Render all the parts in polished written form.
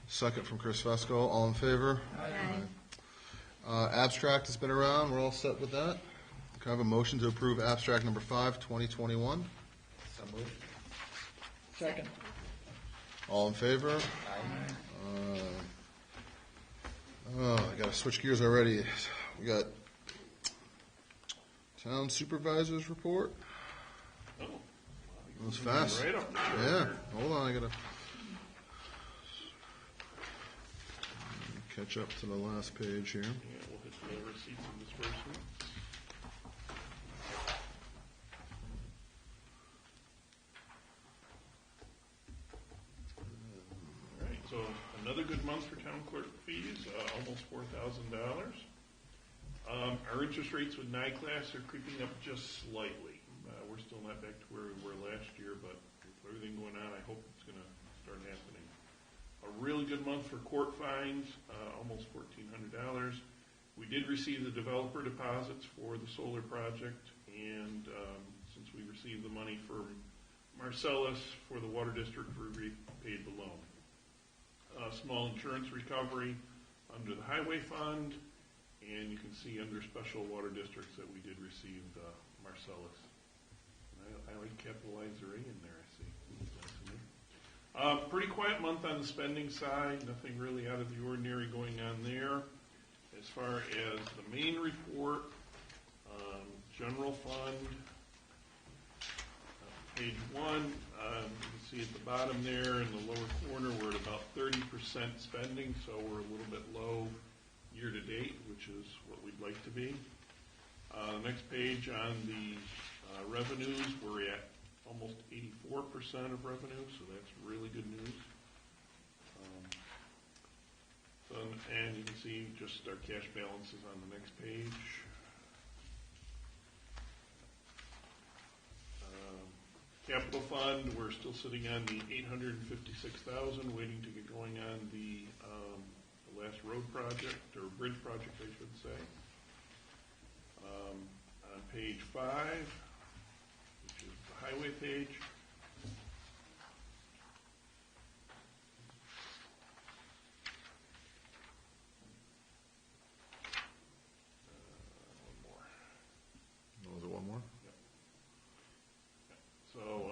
Second from Chris Fesco. All in favor? Aye. Abstract has been around. We're all set with that. Can I have a motion to approve abstract number 5, 2021? So moved. Second. All in favor? Aye. I got to switch gears already. We got town supervisors report. Oh, That was fast. right up the Yeah. road Hold on. I got to catch up to the last page here. here. Yeah, we'll hit the receipts and disbursements. All right, so another good month for town clerk fees, almost $4,000. Our interest rates with NICLAS are creeping up just slightly. We're still not back to where we were last year, but with everything going on, I hope it's going to start happening. A really good month for court fines, almost $1,400. We did receive the developer deposits for the solar project, and since we received the money from Marcellus for the water district, we repaid the loan. Small insurance recovery under the highway fund, and you can see under special water districts that we did receive Marcellus. I like capitalize the A in there, I see. Nice to me. Pretty quiet month on the spending side, nothing really out of the ordinary going on there. As far as the main report, general fund, page 1, you can see at the bottom there in the lower corner we're at about 30% spending, so we're a little bit low year to date, which is what we'd like to be. The next page on the revenues, we're at almost 84% of revenue, so that's really good news. And you can see just our cash balances on the next page. Capital fund, we're still sitting on the $856,000, waiting to get going on the last road project, or bridge project, I should say. On page 5, which is the highway page, one more. Was it one more? So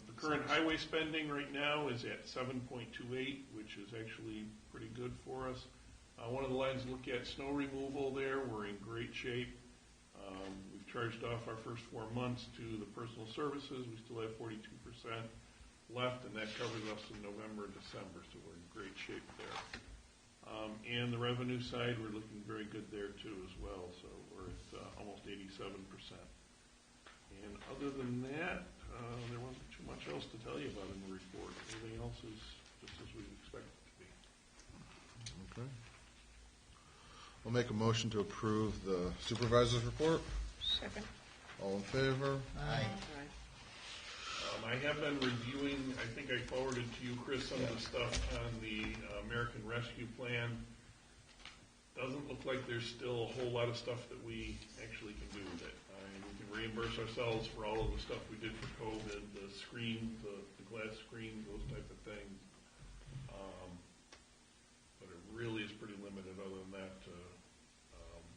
the current highway spending right now is at 7.28, which is actually pretty good for us. One of the lines look at snow removal there. We're in great shape. We've charged off our first 4 months to the personal services. We still have 42% left, and that covers us in November and December, so we're in great shape there. And the revenue side, we're looking very good there too as well, so we're at almost 87%. And other than that, there wasn't too much else to tell you about in the report. Everything else is just as we expect it to be. Okay. I'll make a motion to approve the supervisor's report. Second. All in favor? Aye. I have been reviewing, I think I forwarded to you, Chris, some of the stuff on the American Rescue Plan. Doesn't look like there's still a whole lot of stuff that we actually can do with it. We can reimburse ourselves for all of the stuff we did for COVID, the screen, the glass screen, those type of things. But it really is pretty limited other than that to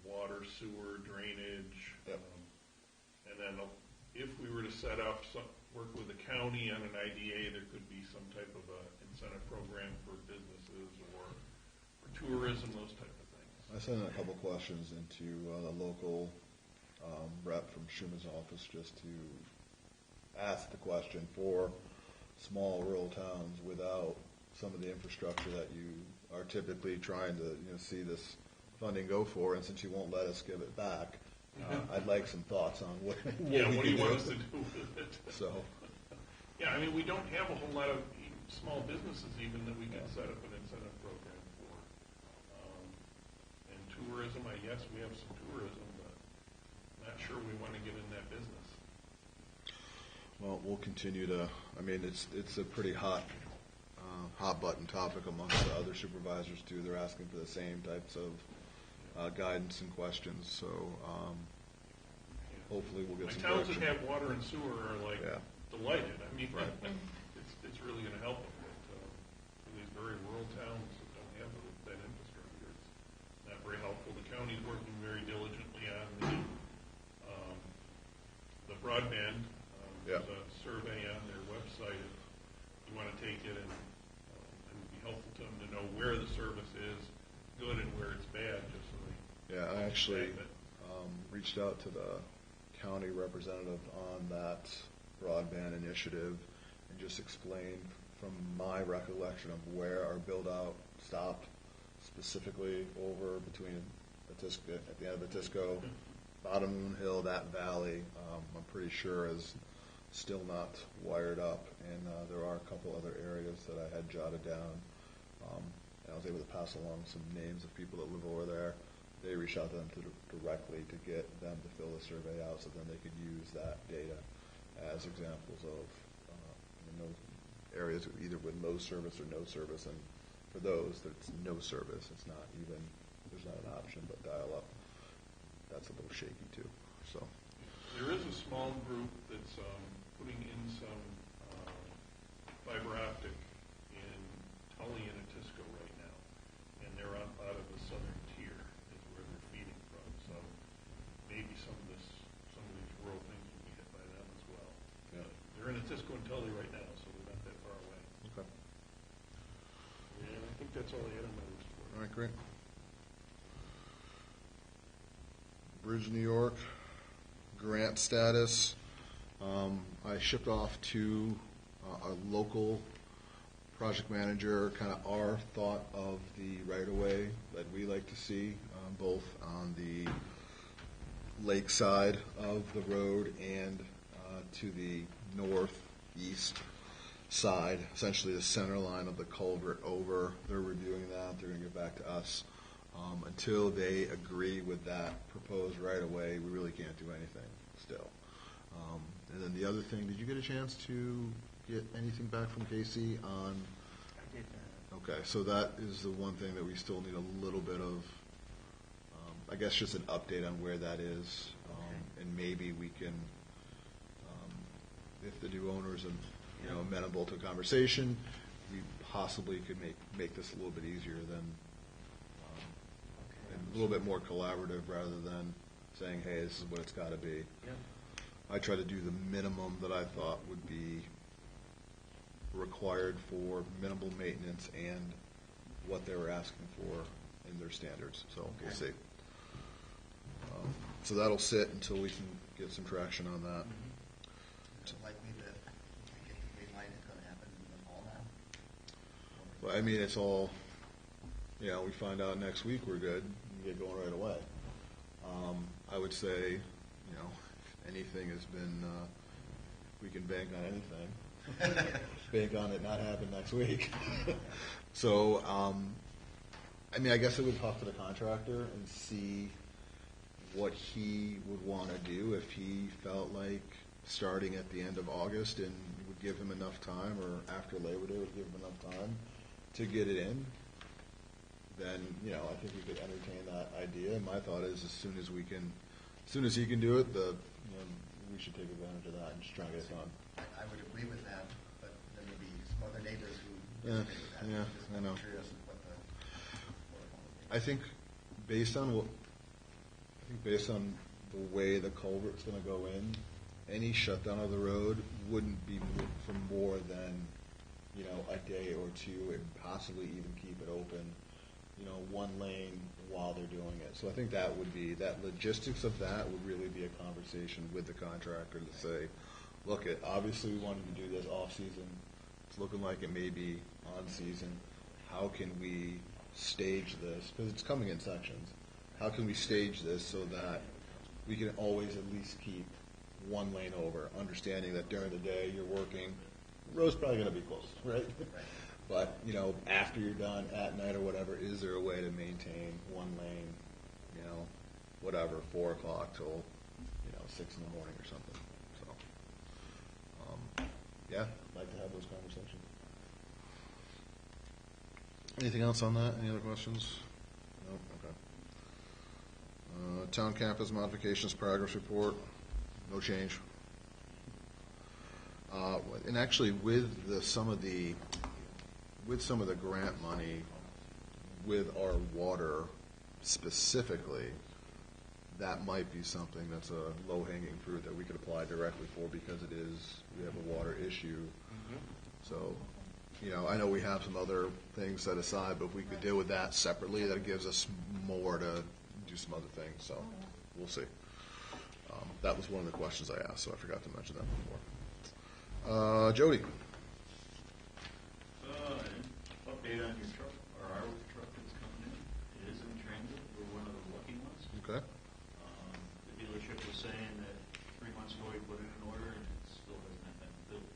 water, sewer, drainage. Yep. And then if we were to set up work with the county on an IDA, there could be some type of a incentive program for businesses or for tourism, those type of things. I sent in a couple questions into the local rep from Schuman's office just to ask the question for small rural towns without some of the infrastructure that you are typically trying to see this funding go for, and since you won't let us give it back, I'd like some thoughts on what What do you want us to do with it? So, yeah, I mean, we don't have a whole lot of small businesses even that we can set up an incentive program for. And tourism, I guess we have some tourism, but not sure we want to get in that business. well, we'll continue to. I mean, it's a pretty hot button topic amongst the other supervisors too. They're asking for the same types of guidance and questions. So hopefully we'll get some Towns direction. that have water and sewer are like delighted. I mean, Right. it's really going to help them. But for these very rural towns, know where the service is good and where it's bad, just so they. Yeah, I actually But reached out to the county representative on that broadband initiative and just explained from my recollection of where our build-out stopped, specifically over between Batisco, at the end of Batisco, bottom of Moon Hill, that valley, I'm pretty sure is still not wired up, and there are a couple other areas that I had jotted down. And I was able to pass along some names of people that live over there. They reached out to them directly to get them to fill the survey out, so then they could use that data as examples of areas either with low service or no service. And for those, that's no service. It's not even, there's not an option but dial up. That's a little shaky too. So there is a small group that's putting in some fiber optic in Tully and Atisco right now, and they're out of the southern tier is where they're feeding from. So maybe some of these rural things will be hit by them as well. Yeah. They're in Atisco and Tully right now, so they're not that far away. okay. And I think that's all I had on my list for. All right, great. Bridge New York, grant status. I shipped off to our local project manager kind of our thought of the right-of-way that we like to see, both on the lake side of the road and to the northeast side, essentially the center line of the culvert over. They're reviewing that. They're going to get back to us. Until they agree with that proposed right-of-way, we really can't do anything still. And then the other thing, did you get a chance to get anything back from Casey on? I did that. Okay, so that is the one thing that we still need a little bit of, I guess just an update on where that is. And maybe we can, if the new owners are, amenable to a conversation, we possibly could make this a little bit easier than, and a little bit more collaborative rather than saying, hey, this is what it's got to be. Yep. I try to do the minimum that I thought would be required for minimal maintenance and what they were asking for in their standards. So we'll see. So that'll sit until we can get some traction on that. Is it likely that if we get the green light, it's going to happen in the fall now? But I mean, it's all, we find out next week we're good, and get going right away. I would say, if anything has been, we can bank on anything. Bank on it not happen next week. So, I guess I would talk to the contractor and see what he would want to do if he felt like starting at the end of August and would give him enough time, or after Labor Day would give him enough time to get it in. Then, I think we could entertain that idea. And my thought is, as soon as he can do it, we should take advantage of that and just try and get it done. I would agree with that, but there may be some other neighbors who Yeah, disagree with that. yeah, Just I know. curious what the. I think based on the way the culvert's going to go in, any shutdown of the road wouldn't be moved for more than, a day or two, and possibly even keep it open, one lane while they're doing it. So I think that logistics of that would really be a conversation with the contractor to say, look, obviously we wanted to do this off season. It's looking like it may be on season. How can we stage this? Because it's coming in sections. How can we stage this so that we can always at least keep one lane over, understanding that during the day you're working, the road's probably going to be closed, right? But, after you're done at night or whatever, is there a way to maintain one lane, 4 o'clock till, 6 in the morning or something? So, yeah, I'd like to have those conversations. Anything else on that? Any other questions? No? Okay. Town campus modifications progress report, no change. And actually, with some of the grant money, with our water specifically, that might be something that's a low-hanging fruit that we could apply directly for, because we have a water issue. So you know, I know we have some other things set aside, but if we could deal with that separately, that gives us more to do some other things, so we'll see. That was one of the questions I asked, so I forgot to mention that before. Jody? Update on your truck, or our truck that's coming in. It is in transit. We're one of the lucky ones. Okay. The dealership was saying that 3 months ago he put it in order and it still has not been built.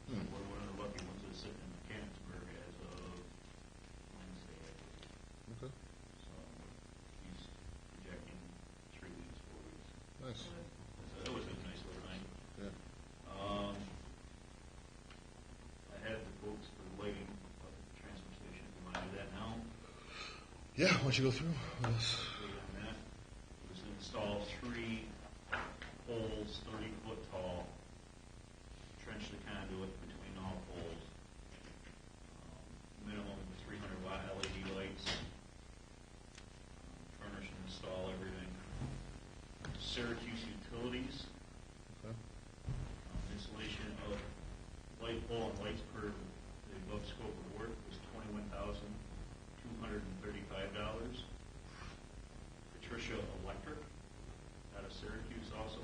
So we're one of the lucky ones that's sitting in Mechanicsburg as of Wednesday, I believe. Okay. So he's projecting 3 weeks, 4 weeks. Nice. So that was a nice little thing. Yeah. I had the quotes for the lighting of the transfer station. You want to do that now? Yeah, why don't you go through with us? On that. It was to install 3 poles, 30-foot tall, trench the conduit between all poles, minimum of 300-watt LED lights, furnish and install everything. Syracuse Utilities, Okay. installation of light pole and lights per the above scope of work was $21,235. Patricia Electric, out of Syracuse also.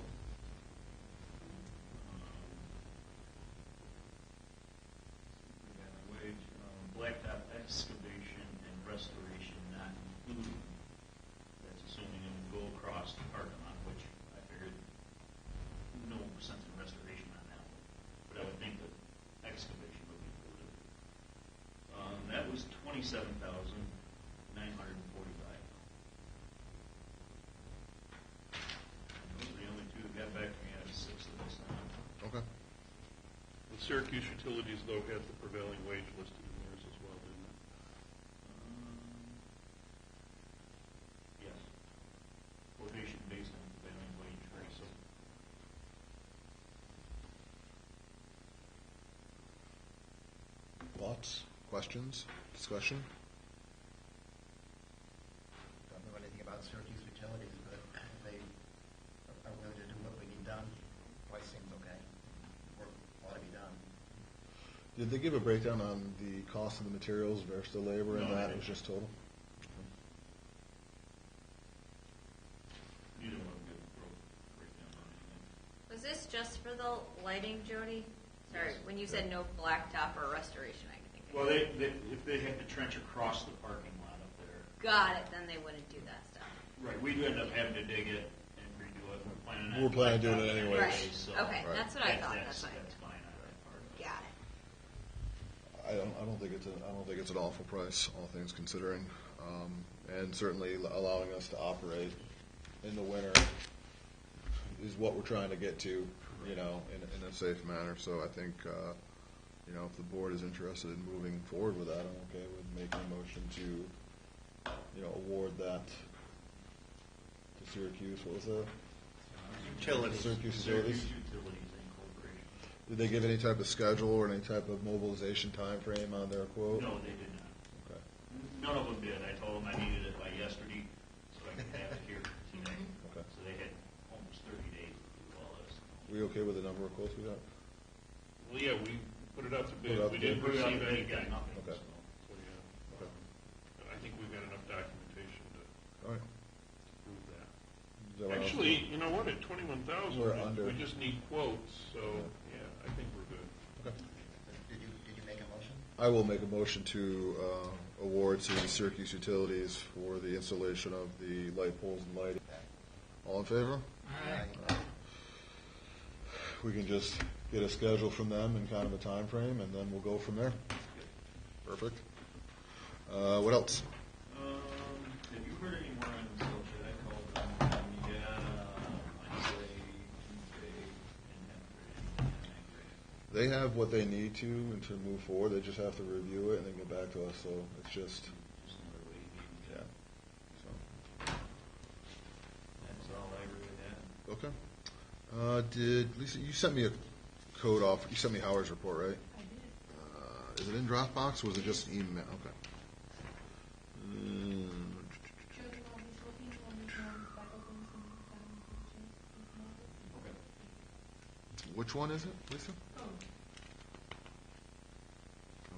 Wage, blacktop excavation and restoration not included. That's assuming it would go across the parking lot, which I figured no sense in restoration on that one. But I would think that excavation would be included. That was $27,945. Those are the only two that got back to me out of 6 of this now. Okay. The Syracuse Utilities, though, had the prevailing wage listed in theirs as well, didn't it? Yes. Quotation based on prevailing wage rate. So Thoughts, questions, discussion? Don't know anything about Syracuse Utilities, but if they are willing to do what we need done, price seems okay. Work ought to be done. Did they give a breakdown on the cost of the materials versus the labor, and No, that they was just total? neither one good breakdown on anything. Was this just for the lighting, Jody? Sorry, when you said no blacktop or restoration, I think. Well, they if they had to trench across the parking lot up there. Got it, then they wouldn't do that stuff. Right, we'd end up having to dig it and redo it. We're planning on. We're planning on doing it anyways. Right, So okay, that's what I thought, that's fine. That's fine on that part. Got it. I don't think it's an awful price, all things considering, and certainly allowing us to operate in the winter is what we're trying to get to, you know, in a safe manner. So I think, you know, if the board is interested in moving forward with that, I'm okay with making a motion to, you know, award that to Syracuse. What was that? Utilities. Syracuse Syracuse Utilities. Utilities Incorporated. Did they give any type of schedule or any type of mobilization time frame on their quote? No, they did not. Okay. None of them did. I told them I needed it by yesterday, so I could have it here today. Okay. So they had almost 30 days to do all this. We okay with the number of quotes we got? Well, yeah, we put it out to Put it bid. out We to bid. didn't Put it out receive there, anything. got nothing. Okay. So. So, yeah. Okay. But I think we've got enough documentation to All right. prove that. Is that what else? Actually, you know what, at 21,000, We're under. we just need quotes, so, yeah, I think we're good. Okay. Did you make a motion? I will make a motion to award to Syracuse Utilities for the installation of the light poles and lighting. All in favor? Aye. We can just get a schedule from them and kind of a time frame, and then we'll go from there. Perfect. What else? Have you heard any more on the subject? I called them, Wednesday, Tuesday, and haven't heard anything on that grant. They have what they need to and to move forward. They just have to review it and then get back to us. So it's just, Just another way to yeah. So, That's all I really had. okay. Did Lisa? You sent me a code off. You sent me Howard's report, right? I did. Is it in Dropbox or was it just an email? Okay. Jody, while he's looking, let me know if I open some down to check. Okay. Which one is it, Lisa?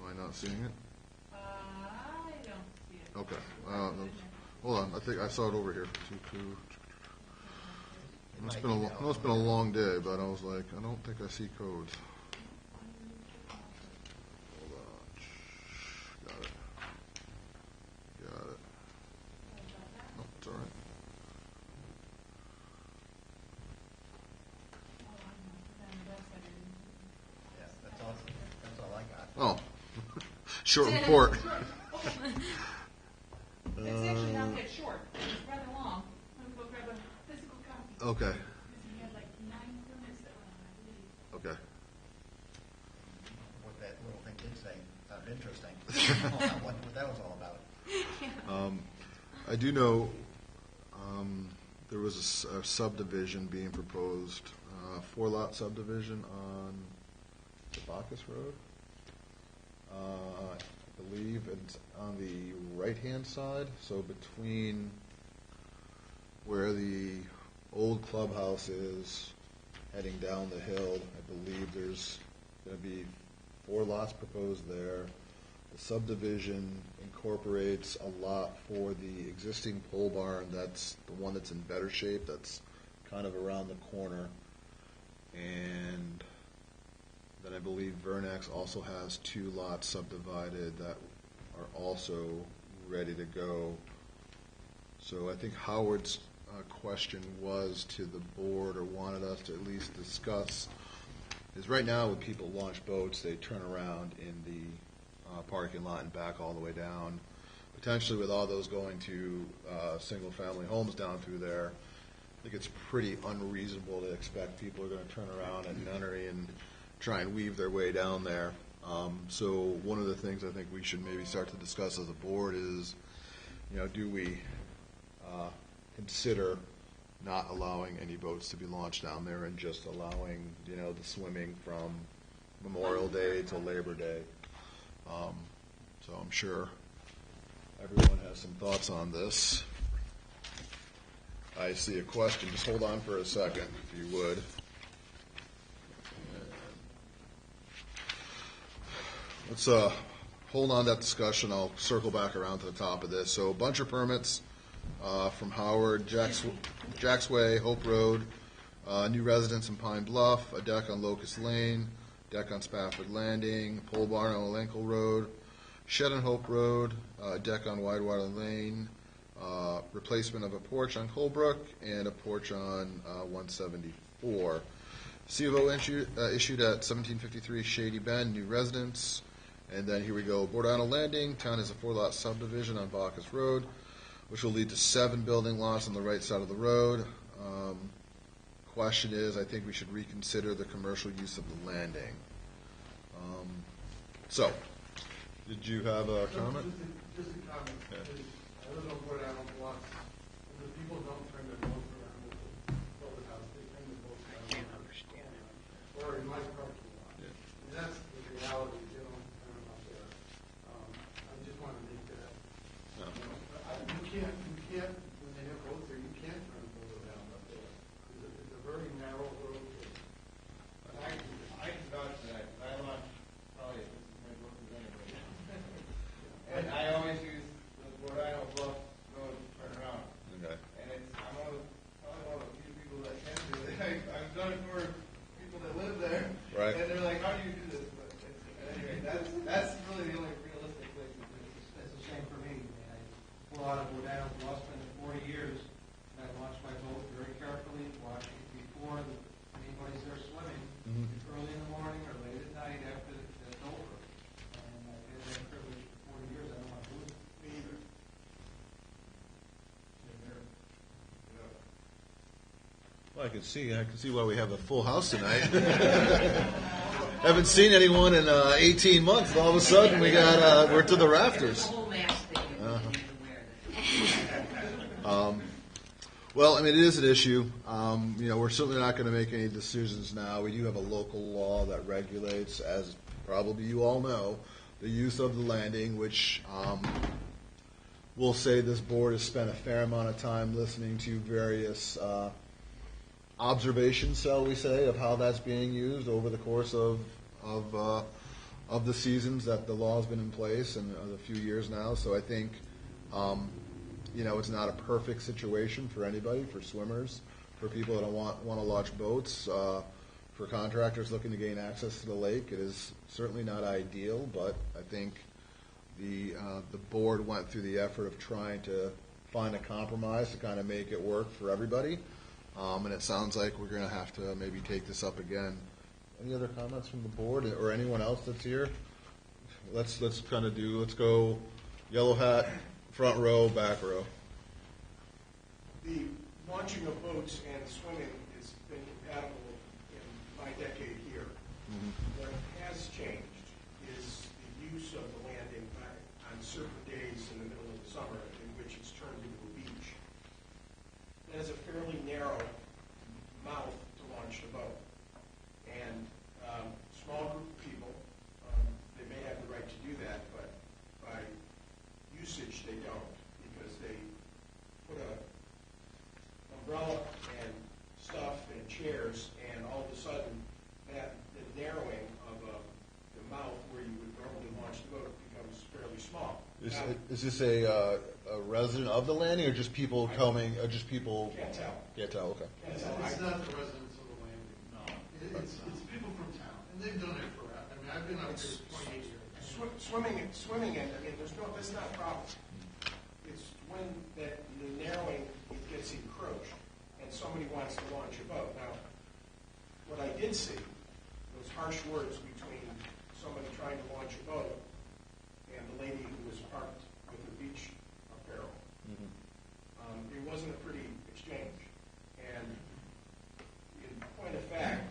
Oh, not seeing it? I don't see it. Okay. Hold on. I think I saw it over here. It's been a long day, but I was like, I don't think I see codes. Hold on. Got it. No, it's all right. Yeah, that's all I got. Oh, short report. It's actually not that short. It's rather long. I'm gonna go grab a physical copy. Okay. Because he had like 9 permits that were on, I believe. Okay. What that little thing did say sounded interesting. What that was all about. I do know there was a subdivision being proposed, 4-lot subdivision on the Bacchus Road. I believe it's on the right-hand side, so between where the old clubhouse is, heading down the hill, I believe there's going to be 4 lots proposed there. The subdivision incorporates a lot for the existing pole barn. That's the one that's in better shape. That's kind of around the corner. And then I believe Vernex also has 2 lots subdivided that are also ready to go. So I think Howard's question was to the board, or wanted us to at least discuss, is right now when people launch boats, they turn around in the parking lot and back all the way down. Potentially with all those going to single-family homes down through there, I think it's pretty unreasonable to expect people are going to turn around at Nunnery and try and weave their way down there. So one of the things I think we should maybe start to discuss as a board is, do we consider not allowing any boats to be launched down there and just allowing, the swimming from Memorial Day to Labor Day. So I'm sure everyone has some thoughts on this. I see a question. Just hold on for a second, if you would. Let's hold on to that discussion. I'll circle back around to the top of this. So a bunch of permits from Howard, Jack's Way, Hope Road, new residence in Pine Bluff, a deck on Locust Lane, deck on Spafford Landing, pole barn on Lenkel Road, shed on Hope Road, deck on Widewater Lane, replacement of a porch on Colebrook, and a porch on 174. C of O issued at 1753 Shady Bend, new residence. And then here we go, Bordano Landing. Town has a 4-lot subdivision on Bacchus Road, which will lead to 7 building lots on the right side of the road. Question is, I think we should reconsider the commercial use of the landing. So, did you have a comment? Just a comment. Yeah. I live on Port Allen Bluffs. The people don't turn their boats around with the boat house. They turn their boats around. I can't understand. Or in my parking lot. Yeah. And that's the reality. They don't turn them up there. I just want to make that. No. You can't, when they have boats there, you can't turn the boat around up there. It's a very narrow road. I can vouch for that, 'cause I launch probably as many boats as anybody. And I always use the Bordano Bluff Road to turn around. Okay. And I'm probably one of the few people that can do it. I've done it for people that live there. Right. And they're like, how do you do this? But anyway, that's really the only realistic place to do it. That's the same for me. I pull out of Bordano Bluffs, been there 40 years. And I launch my boat very carefully, watching before anybody's there swimming. Mhm. Early in the morning or late at night after it's over. And I've had that privilege for 40 years. I don't want to lose it. Me either. Well, I can see why we have a full house tonight. Haven't seen anyone in 18 months, and all of a sudden we're to the rafters. whole mask thing you need to wear. Well, I mean, it is an issue. We're certainly not going to make any decisions now. We do have a local law that regulates, as probably you all know, the use of the landing, which we'll say this board has spent a fair amount of time listening to various observations, shall we say, of how that's being used over the course of of the seasons that the law's been in place and a few years now. So I think, it's not a perfect situation for anybody, for swimmers, for people that want to launch boats, for contractors looking to gain access to the lake. It is certainly not ideal, but I think the board went through the effort of trying to find a compromise to kind of make it work for everybody. And it sounds like we're going to have to maybe take this up again. Any other comments from the board or anyone else that's here? Let's go yellow hat, front row, back row. The launching of boats and swimming has been compatible in my decade here. What has changed is the use of the landing on certain days in the middle of the summer in which it's turned into a beach. That is a fairly narrow mouth to launch the boat. And small group of people, they may have the right to do that, but by usage they don't, because they put a umbrella and stuff and chairs, and all of a sudden that the narrowing of the mouth where you would normally launch the boat becomes fairly small. Is this a resident of the landing, or just people coming, or just people? Can't tell. Can't tell, okay. It's not the residents of the landing. No. It's people from town, and they've done it forever. I mean, I've been up here 28 years. Swimming in, that's not a problem. It's when the narrowing it gets encroached and somebody wants to launch a boat. Now, what I did see was harsh words between somebody trying to launch a boat and the lady who was parked with her beach apparel. It wasn't a pretty exchange. And in point of fact,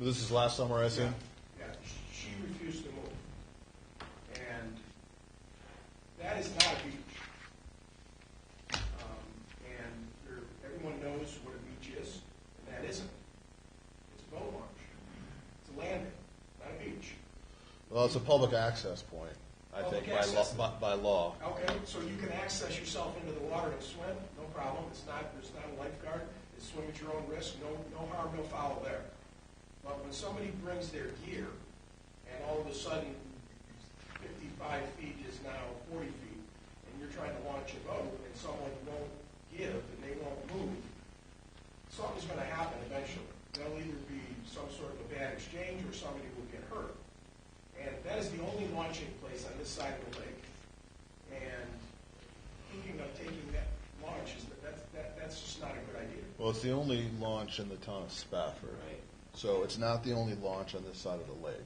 This is last summer, I assume? yeah, she refused to move. And that is not a beach. Everyone knows what a beach is, and that isn't. It's a boat launch. It's a landing, not a beach. Well, it's a public access point, I think, by law. Okay, so you can access yourself into the water and swim, no problem. There's not a lifeguard. It's swim at your own risk. No harm, no foul there. But when somebody brings their gear, and all of a sudden 55 feet is now 40 feet, and you're trying to launch a boat, and someone won't give and they won't move, something's going to happen eventually. There'll either be some sort of a bad exchange or somebody will get hurt. And that is the only launching place on this side of the lake. And thinking of taking that launch, that's just not a good idea. Well, it's the only launch in the town of Spafford. Right. So it's not the only launch on this side of the lake.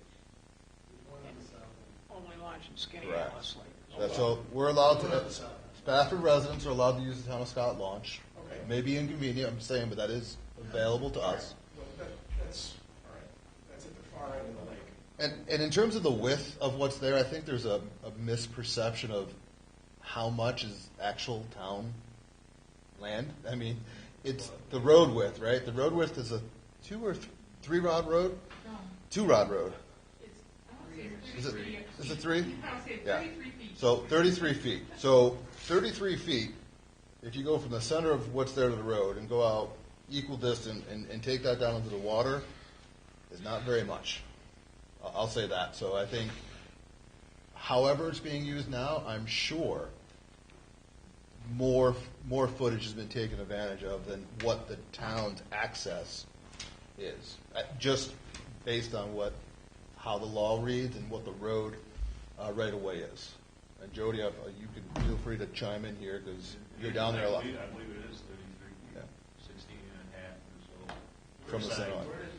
Only launch in Skinny Correct. Alice Lake. So we're allowed to, Spafford residents are allowed to use the town of Scott launch. Okay. It may be inconvenient, I'm saying, but that is available to us. Well, that's all right. That's at the far end of the lake. And in terms of the width of what's there, I think there's a misperception of how much is actual town land. I mean, it's the road width, right? The road width is a 2 or 3 rod road? No. 2 rod road. It's, I want to say Is it 3? I want to say Yeah. 33 feet. So 33 feet. So 33 feet, if you go from the center of what's there to the road and go out equal distance and take that down into the water, is not very much. I'll say that. So I think, however it's being used now, I'm sure more footage has been taken advantage of than what the town's access is, just based on how the law reads and what the road right away is. And Jody, you can feel free to chime in here because you're down there a lot. I believe it is 33 feet, Yeah. 16 and a half or so. From the center line. Where does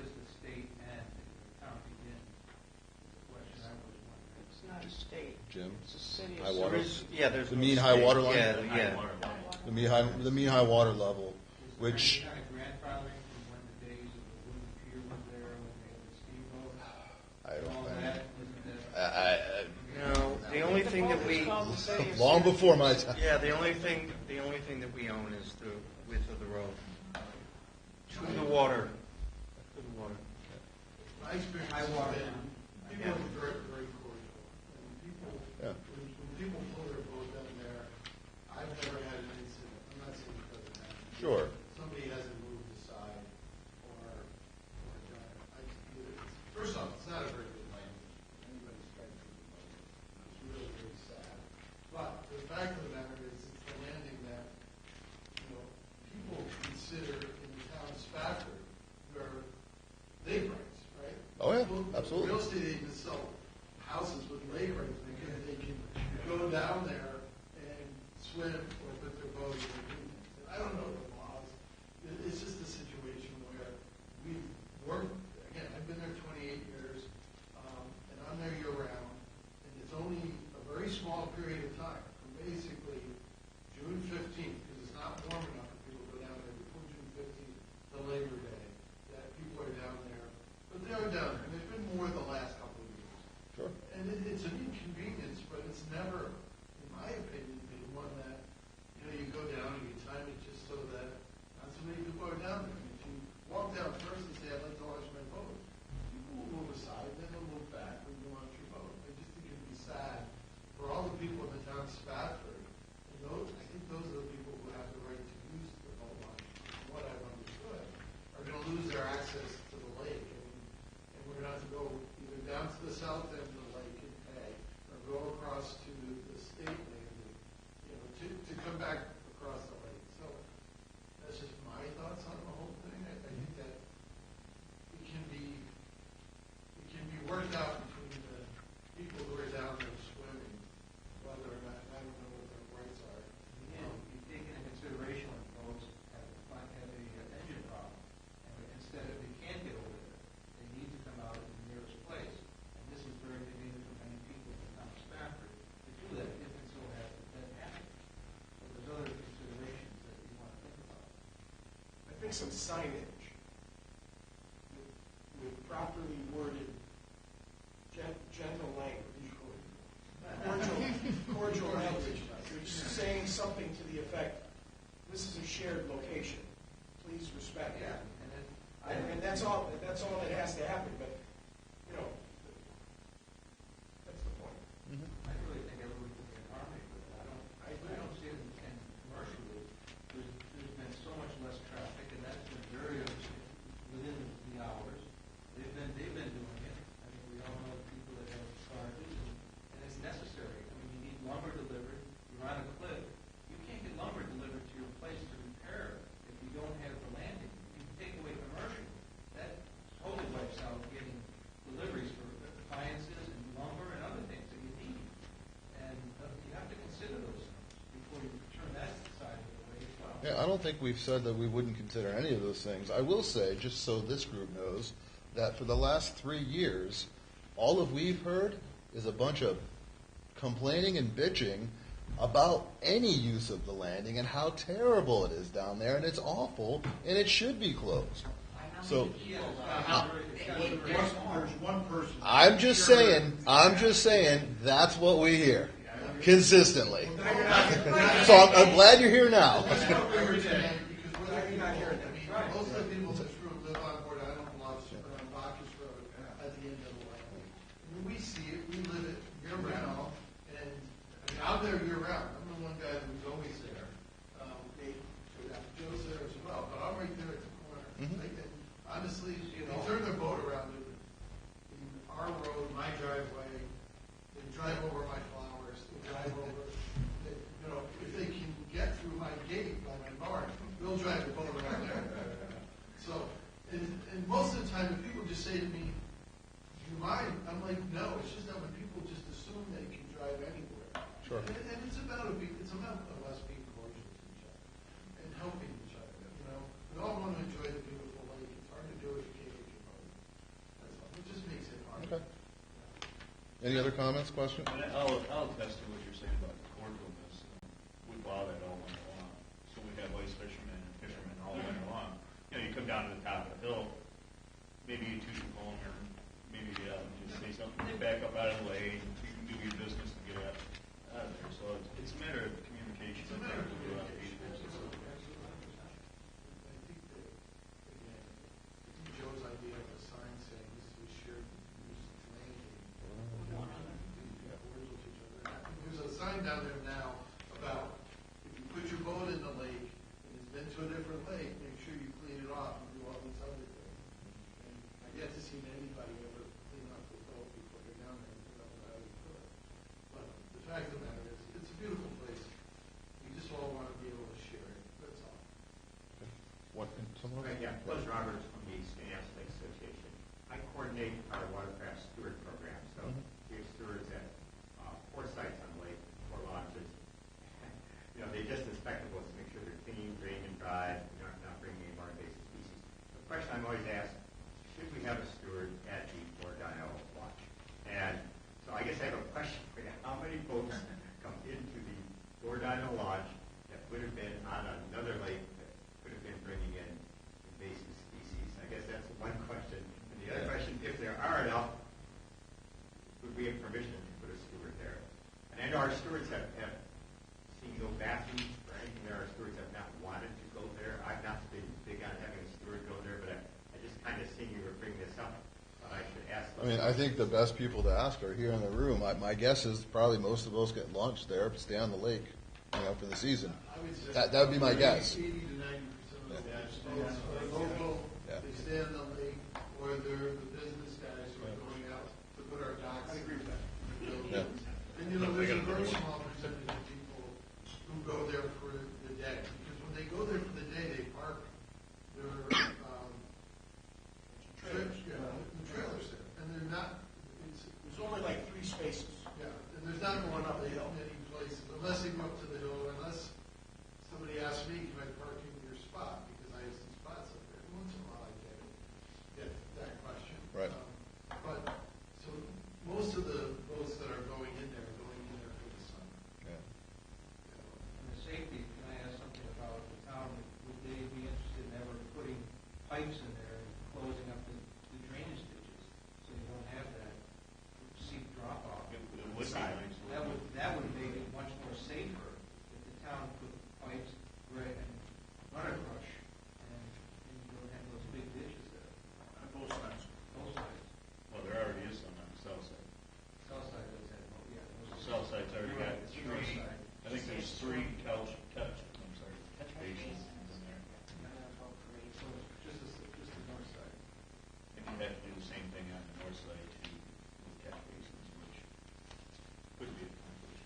the state end and the town begin? Is the question I was wondering. It's not a state. Jim, It's a city. high water. Yeah, there's The no mean high state. water line? Yeah, High yeah. water line. The mean high water level, which Is there any kind of grandfathering from when the days of the wooden pier was there, when they had the steamboat? I don't All think. that, isn't that? No, the only thing that we, Long before my time. yeah, the only thing that we own is the width of the road. To the water. To the water. My experience High has water. been, people are very, very cordial. And people, Yeah. when people pull their boat down there, I've never had an incident. I'm not saying it doesn't happen. Sure. Somebody hasn't moved aside or done it. First off, it's not a very good landing. fact of the matter is, it's the landing that, people consider in the town of Spafford, where lake rights, right? Oh, yeah, Well, absolutely. Real estate agents sell houses with lake rights because they can go down there and swim or put their boat in the evening. I don't know the laws. It's just a situation where we've worked, again, I've been there 28 years, and I'm there year round, and it's only a very small period of time, from basically June 15th, because it's not warm enough for people to go down there before June 15th, to Labor Day, that people are down there. But they are down there, and there's been more the last couple of years. Sure. And it's an inconvenience, but it's never, in my opinion, been one that, you go down and you time it just so that not so many people are down there. And if you walk down first and say, I'd like to wash my boat, people will move aside, then they'll move back and go on your boat. I just think it'd be sad for all the people in the town of Spafford, and I think those are the people who have the right to use the boat launch, from what I've understood, are going to lose their access to the lake. And we're going to have to go either down to the south end of the lake and pay, or go across to the state landing, to come back across the lake. So that's just my thoughts on the whole thing. I think that it can be worked out between the people who are down there swimming, whether or not, I don't know what their rights are. You take into consideration when boats have an engine problem, and instead of, they can't get over there, they need to come out in the nearest place. And this is very convenient for many people in town of Spafford to do that if and so happens that happens. So there's other considerations that you want to think about. I think some signage with properly worded general language, cordial language, which is saying something to the effect, this is a shared location, please respect it. And that's all that has to happen, but, that's the point. I really think everybody can get harmony with it. I don't see it in commercially. There's been so much less traffic, and that's been very within the hours. They've been doing it. I mean, we all know the people that have charges, and it's necessary. I mean, you need lumber delivered. You're on a cliff. You can't get lumber delivered to your place to repair if you don't have the landing. You can take away commercial. That totally wipes out getting deliveries for appliances and lumber and other things that you need. And you have to consider those things before you turn that side of it away as well. Yeah, I don't think we've said that we wouldn't consider any of those things. I will say, just so this group knows, that for the last 3 years, all of we've heard is a bunch of complaining and bitching about any use of the landing and how terrible it is down there, and it's awful, and it should be closed. So There's one person. I'm just saying, that's what we hear consistently. So I'm glad you're here now. That's what we were saying, because what you're not hearing, most of the people in this room live on Port Island Bluffs or on Bacchus Road at the end of the lane. And we see it, we live it year round, and I'm there year round. I'm the one guy who's always there. Joe's there as well, but I'm right there at the corner. And honestly, they turn their boat around in our road, my driveway, they drive over my flowers, they drive over, if they can get through my gate by my barn, they'll drive the boat around there. So, and most of the time, when people just say to me, do you mind? I'm like, no, it's just that when people just assume they can drive anywhere. Sure. And it's about us being cordial to each other and helping each other. We all want to enjoy the beautiful lake. It's hard to do if you can't get your boat. That's all. It just makes it hard. Okay. Any other comments, questions? And I'll attest to what you're saying about the cordialness. We plow that all winter long. So we have ice fishermen and fishermen all winter long. You come down to the top of the hill, maybe you toot your horn or maybe get out and just say something, get back up out of the way, you can do your business and get out of there. So it's a matter of communication. It's a matter of communication. Absolutely. I think that, again, Joe's idea of a sign saying this is shared use landing. There's a sign down there now about if you put your boat in the lake and it's been to a different lake, make sure you clean it off and do all these other things. And I've yet to see anybody ever clean off the boat before they're down there and figure out how you put it. But the fact of the matter is, it's a beautiful place. Buzz Roberts from the Skaneateles Lake Association. I coordinate our watercraft steward program, so we have stewards at 4 sites on the lake, 4 launches. You know, they just inspect the boats to make sure they're clean, drained, and dried, not bringing any more invasive species. The question I'm always asked, should we have a steward at the Gordino launch? And so I guess I have a question for you. How many boats come into the Gordino launch that would have been on another lake that could have been bringing in invasive species? I guess that's one question. And the other question, if there are enough, would we have permission to put a steward there? And I know our stewards have seen no bathrooms or anything there. Our stewards have not wanted to go there. I've not been big on having a steward go there, but I just kind of seen you were bringing this up. I should ask. I mean, I think the best people to ask are here in the room. My guess is probably most of those get launched there, stay on the lake, for the season. That would be my guess. 80 to 90% of the boats are local. Yeah. They stay on the lake, or they're the business guys who are going out to put our docks. I agree with that. Yeah. And there's a very small percentage of people who go there for the day, because when they go there for the day, they park their the trailers there, and they're not. There's only like 3 spaces. Yeah, and there's not going up the hill many places, unless they go up to the hill, unless somebody asks me, can I park in your spot, because I have some spots up there. Once in a while I get that question. Right. But, so, most of the boats that are going in there are going in there for the summer. Yeah. And the safety, can I ask something about the town? Would they be interested in ever putting pipes in there and closing up the drainage ditches so you don't have that steep drop off? It would be nice. That would make it much more safer if the town put pipes right and run across and you don't have those big ditches there. On both sides. Both sides. Well, there already is some on the south side. South side does have, yeah. The south side's already got Right, it's the 3, north side. I think there's 3 catch basins in there. So just the north side. And you have to do the same thing on the north side too, with catch basins, which could be a conflict.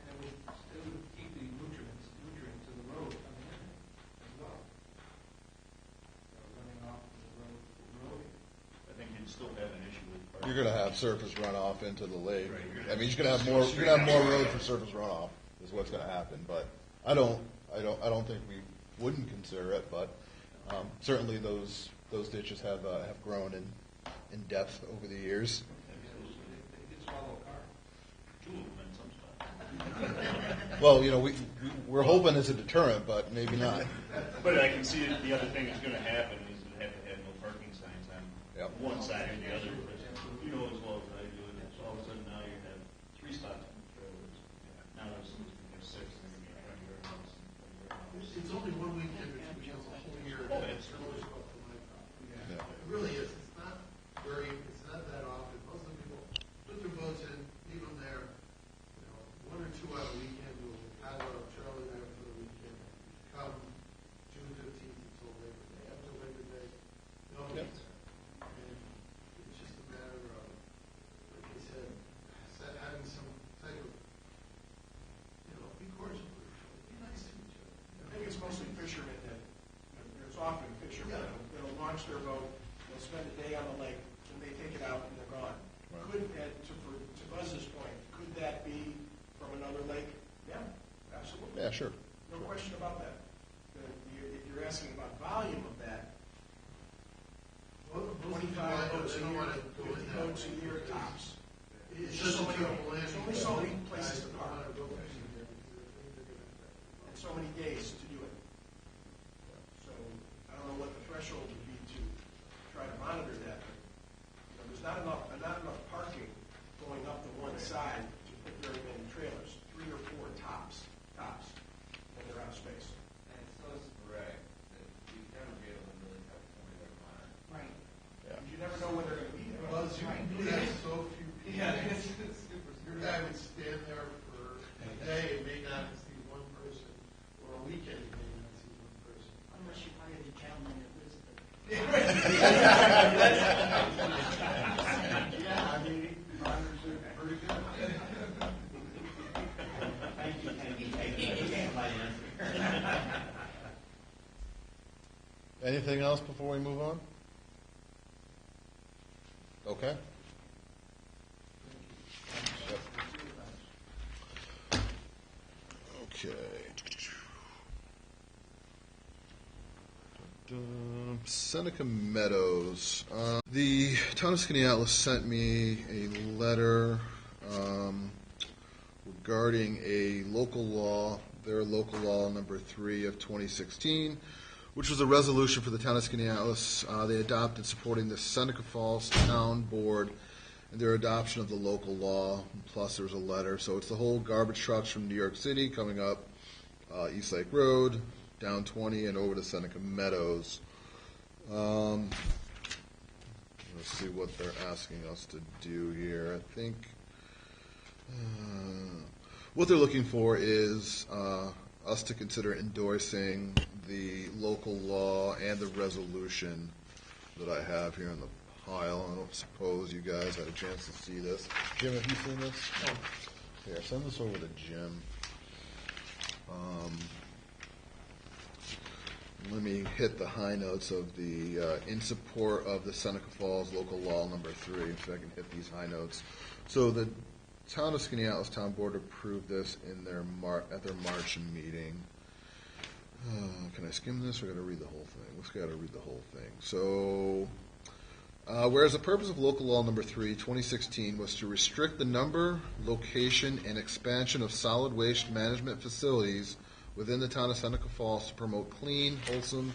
And it would keep the nutrient to the road coming in as well. Running off the road. I think you'd still have an issue with. You're going to have surface runoff into the lake. Right, I mean, you're going to have more. You're going to have more road for surface runoff. Is what's going to happen. But I don't think we wouldn't consider it. But certainly those ditches have grown in depth over the years. It could swallow a car. 2 of them in some spots. Well, we're hoping it's a deterrent, but maybe not. But I can see that the other thing that's going to happen is they have to have no parking signs on one side or the other. You know as well as I do, and all of a sudden now you have 3 spots on the trailers. Now there's supposed to have 6, and they're going to be in front of your house. It's only one weekend, which becomes a whole year. Oh, it's really up to my property. Yeah. It really is. It's not that often. Most of the people put their boats in, leave them there, 1 or 2 out a weekend. We'll have a trailer there for the weekend. Come June 15th until Labor Day. After Labor Day, no one gets there. And it's just a matter of, like I said, having some type of, be cordial with each other. Be nice to each other. I think it's mostly fishermen that, there's often fishermen that'll launch their boat, they'll spend a day on the lake, and they take it out and they're gone. Right. To Buzz's point, could that be from another lake? Yeah, absolutely. Yeah, sure. No question about that. If you're asking about volume of that, Most of the 25 time, boats they a don't year, want to go in 50 that boats a way year because tops. It's There's just so a many- terrible land. there's only so many places to Guys park. don't want to go fishing there because they're afraid they're going to affect the And so many days to do it. So I don't know what the threshold would be to try to monitor that. But, there's not enough parking going up the one side to put very many trailers. 3 or 4 tops, when they're out of space. And it's so sporadic that you never be able to really have a formula to monitor. Right. You never know when they're going to be there. Well, you can do that so few people. Yeah, it's super Your guy would stand there for a day and may not see one person, or a weekend, Anything else before we move on? Okay. Yep. Okay. Seneca Meadows. The town of Skaneateles sent me a letter regarding a local law, their local law number 3 of 2016, which was a resolution for the town of Skaneateles. They adopted supporting the Seneca Falls Town Board and their adoption of the local law. Plus, there was a letter. So it's the whole garbage trucks from New York City coming up East Lake Road, down 20, and over to Seneca Meadows. Let's see what they're asking us to do here. I think what they're looking for is us to consider endorsing the local law and the resolution that I have here in the pile. I don't suppose you guys had a chance to see this. Jim, have you seen this? No. Here, send this over to Jim. Let me hit the high notes of the in support of the Seneca Falls local law number 3, so I can hit these high notes. So the town of Skaneateles Town Board approved this in their at their March meeting. Can I skim this, or got to read the whole thing? Let's got to read the whole thing. So, whereas the purpose of local law number 3, 2016, was to restrict the number, location, and expansion of solid waste management facilities within the town of Seneca Falls to promote clean, wholesome,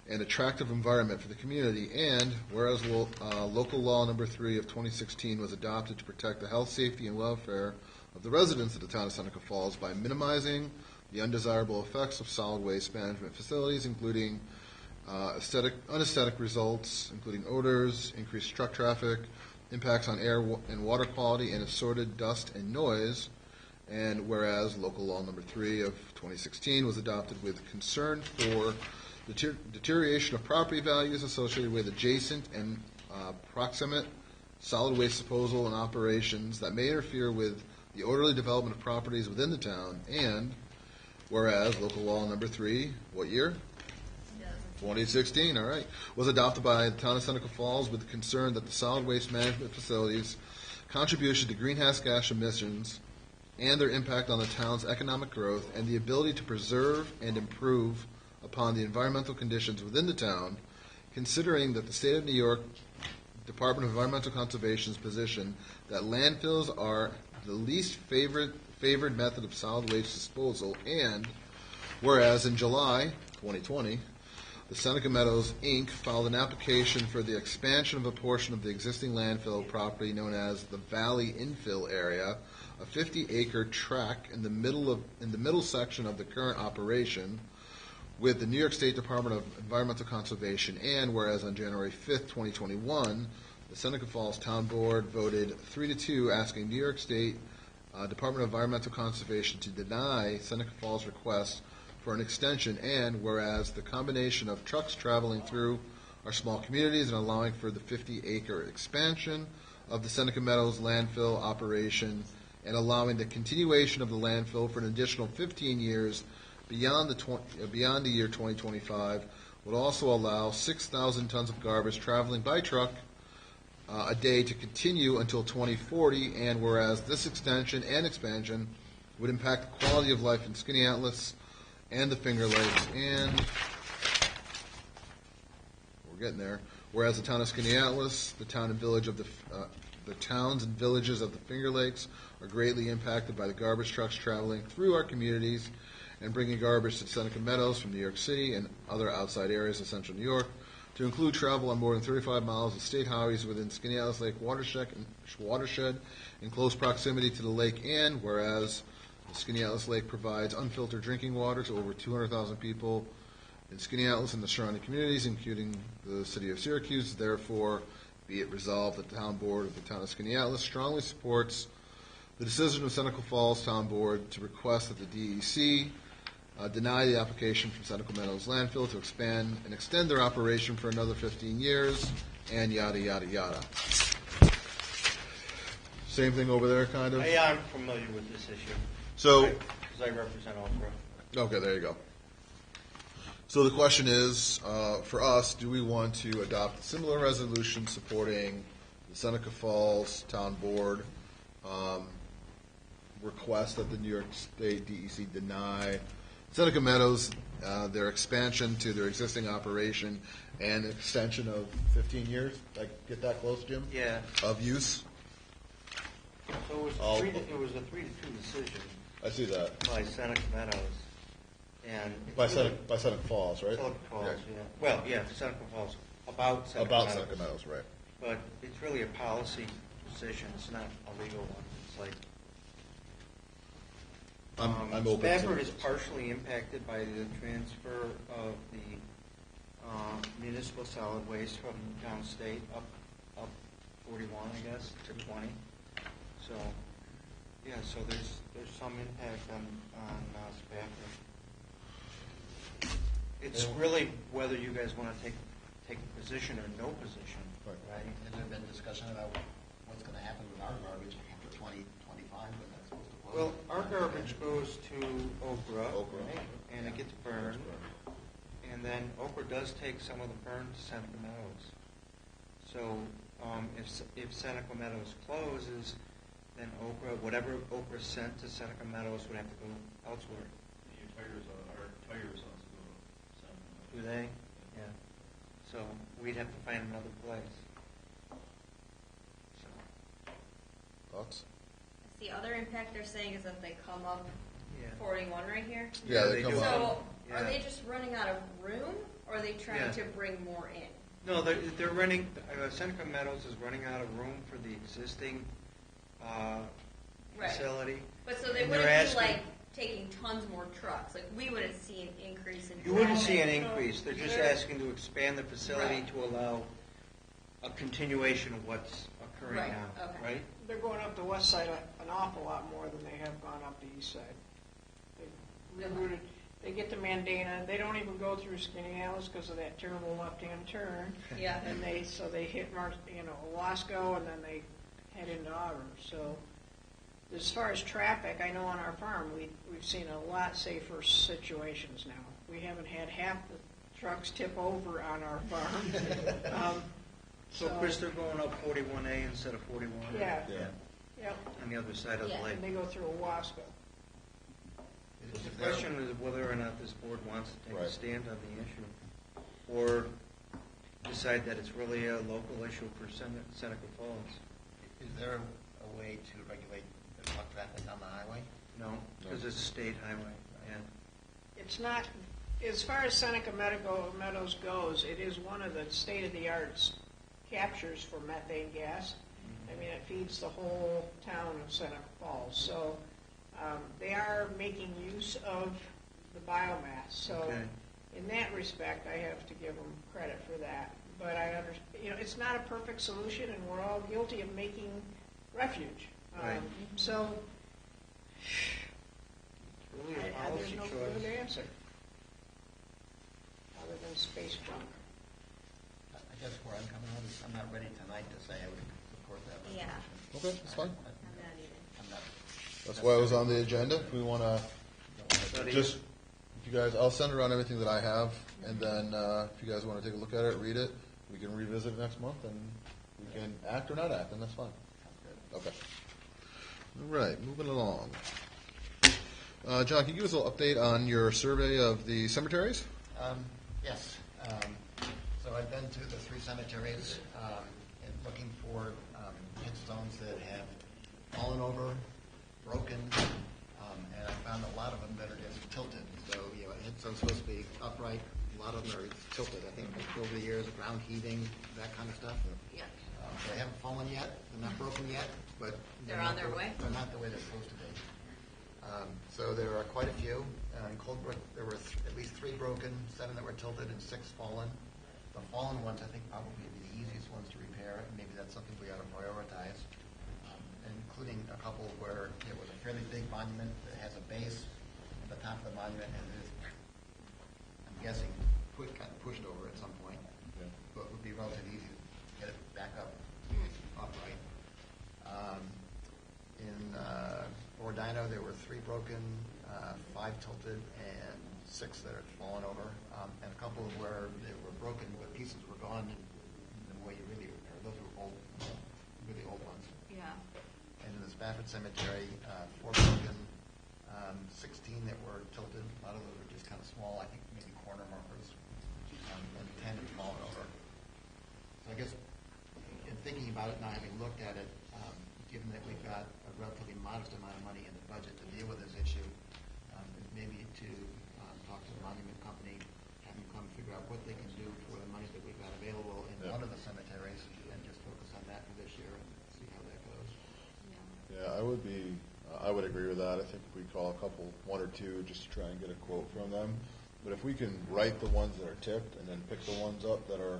and attractive environment for the community, and whereas local law number 3 of 2016 was adopted to protect the health, safety, and welfare of the residents of the town of Seneca Falls by minimizing the undesirable effects of solid waste management facilities, including unaesthetic results, including odors, increased truck traffic, impacts on air and water quality, and assorted dust and noise. And whereas local law number 3 of 2016 was adopted with concern for the deterioration of property values associated with adjacent and proximate solid waste disposal and operations that may interfere with the orderly development of properties within the town, and whereas local law number 3, what year? 2016, all right, was adopted by the town of Seneca Falls with the concern that the solid waste management facilities' contribution to greenhouse gas emissions and their impact on the town's economic growth and the ability to preserve and improve upon the environmental conditions within the town, considering that the State of New York Department of Environmental Conservation's position that landfills are the least favored method of solid waste disposal, and whereas in July 2020, the Seneca Meadows, Inc. filed an application for the expansion of a portion of the existing landfill property known as the Valley Infill Area, a 50-acre tract in the middle section of the current operation, with the New York State Department of Environmental Conservation, and whereas on January 5th, 2021, the Seneca Falls Town Board voted 3-2 asking New York State Department of Environmental Conservation to deny Seneca Falls' request for an extension, and whereas the combination of trucks traveling through our small communities and allowing for the 50-acre expansion of the Seneca Meadows landfill operation and allowing the continuation of the landfill for an additional 15 years beyond the year 2025 would also allow 6,000 tons of garbage traveling by truck a day to continue until 2040, and whereas this extension and expansion would impact the quality of life in Skaneateles and the Finger Lakes, and we're getting there. Whereas the town of Skaneateles, the town and village of the towns and villages of the Finger Lakes are greatly impacted by the garbage trucks traveling through our communities and bringing garbage to Seneca Meadows from New York City and other outside areas of central New York, to include travel on more than 35 miles of state highways within Skaneateles Lake watershed in close proximity to the lake, and whereas the Skaneateles Lake provides unfiltered drinking water to over 200,000 people in Skaneateles and the surrounding communities, including the city of Syracuse. Therefore, be it resolved that the town board of the town of Skaneateles strongly supports the decision of Seneca Falls Town Board to request that the DEC deny the application from Seneca Meadows landfill to expand and extend their operation for another 15 years, and yada, yada, yada. Same thing over there, kind of? Yeah, I'm familiar with this issue. So, because I represent Oprah. okay, there you go. So the question is, for us, do we want to adopt a similar resolution supporting the Seneca Falls Town Board request that the New York State DEC deny Seneca Meadows their expansion to their existing operation and extension of 15 years? Like, get that close, Jim? Yeah. Of use? So it was a 3-2 decision I see that. by Seneca Meadows. And By Seneca Falls, right? Seneca Falls, yeah. Well, yeah, Seneca Falls, about Seneca About Meadows. Seneca Meadows, right. But it's really a policy decision, it's not a legal one. It's like, I'm open Spafford to is partially impacted by the transfer of the municipal solid waste from downstate up 41, I guess, to 20. So, yeah, so there's some impact on Spafford. It's really whether you guys want to take a position or no position. Right. Right, has there been discussion about what's gonna happen with our garbage after 2025, when that's supposed to close? Well, our garbage goes to Okra, Okra. and it gets burned. And then Okra does take some of the burn to Seneca Meadows. So if Seneca Meadows closes, then Okra, whatever Okra sent to Seneca Meadows would have to go elsewhere. Your our tires also go to Seneca. Do they? Yeah. So we'd have to find another place. So, Thoughts? The other impact they're saying is that they come up yeah. 41 right here. Yeah, they they come do. up. So Yeah. are they just running out of room, or are they trying Yeah. to bring more in? No, they're running. Seneca Meadows is running out of room for the existing Right. facility. But so they And they're wouldn't be asking- like taking tons more trucks. Like we wouldn't see an increase in. You wouldn't see an traffic. increase. They're just They're- asking to expand the facility Right. to allow a continuation of what's occurring Right, now. okay. Right? They're going up the west side an awful lot more than they have gone up the east side. They rerouted. They get to Mandana. They don't even go through Skinny Alice because of that terrible left-hand turn. Yeah. And they hit Owasco, and then they head into Auburn. So as far as traffic, I know on our farm we've seen a lot safer situations now. We haven't had half the trucks tip over on our farm. So, Chris, they're going up 41A instead of 41. Yeah. Yeah. Yep. On the other side of Yeah. the lake. And they go through Owasco. The question is whether or not this board wants to take Right. a stand on the issue, or decide that it's really a local issue for Seneca Falls. Is there a way to regulate the truck traffic on the highway? No, because it's a state highway. Yeah. It's not, as far as Seneca Meadows goes, it is one of the state-of-the-art captures for methane gas. I mean, it feeds the whole town of Seneca Falls. So they are making use of the biomass. So Okay. in that respect, I have to give them credit for that. But I understand, it's not a perfect solution, and we're all guilty of making refuge. Right. So It's really a there's policy no choice. good answer other than space junk. I guess where I'm coming from is I'm not ready tonight to say I would support that Yeah. resolution. Okay, that's fine. I'm not even. I'm not. That's why it was on the agenda. If we want to Study. just, if you guys, I'll send around everything that I have, and then if you guys want to take a look at it, read it, we can revisit it next month, and we can act or not act, and that's fine. Okay. All right, moving along. John, can you give us a little update on your survey of the cemeteries? Yes. So I've been to the 3 cemeteries and looking for hit zones that have fallen over, broken, and I found a lot of them that are just tilted. So, a hit zone's supposed to be upright. A lot of them are tilted. I think over the years, ground heaving, that kind of stuff. Yeah. They haven't fallen yet. They're not broken yet, but They're on not their way? They're not the way they're supposed to be. So there are quite a few. In Coldbrook, there were at least 3 broken, 7 that were tilted, and 6 fallen. The fallen ones, I think, probably be the easiest ones to repair, and maybe that's something we ought to prioritize, including a couple where it was a fairly big monument that has a base at the top of the monument, and it is, I'm guessing, got pushed over at some point, but it would be relatively easy to get it back up upright. In Medina, there were 3 broken, 5 tilted, and 6 that had fallen over, and a couple where they were broken, but pieces were gone in the way you really, or those were old, really old ones. Yeah. And in the Spafford Cemetery, 4 broken, 16 that were tilted. A lot of those were just kind of small, I think maybe corner markers, and 10 had fallen over. So I guess in thinking about it now, having looked at it, given that we've got a relatively modest amount of money in the budget to deal with this issue, maybe to talk to the monument company, have them come figure out what they can do for the money that we've got available in one of the cemeteries, and just focus on that for this year and see how that goes. Yeah, I would agree with that. I think we call a couple, 1 or 2, just to try and get a quote from them. But if we can write the ones that are tipped and then pick the ones up that are,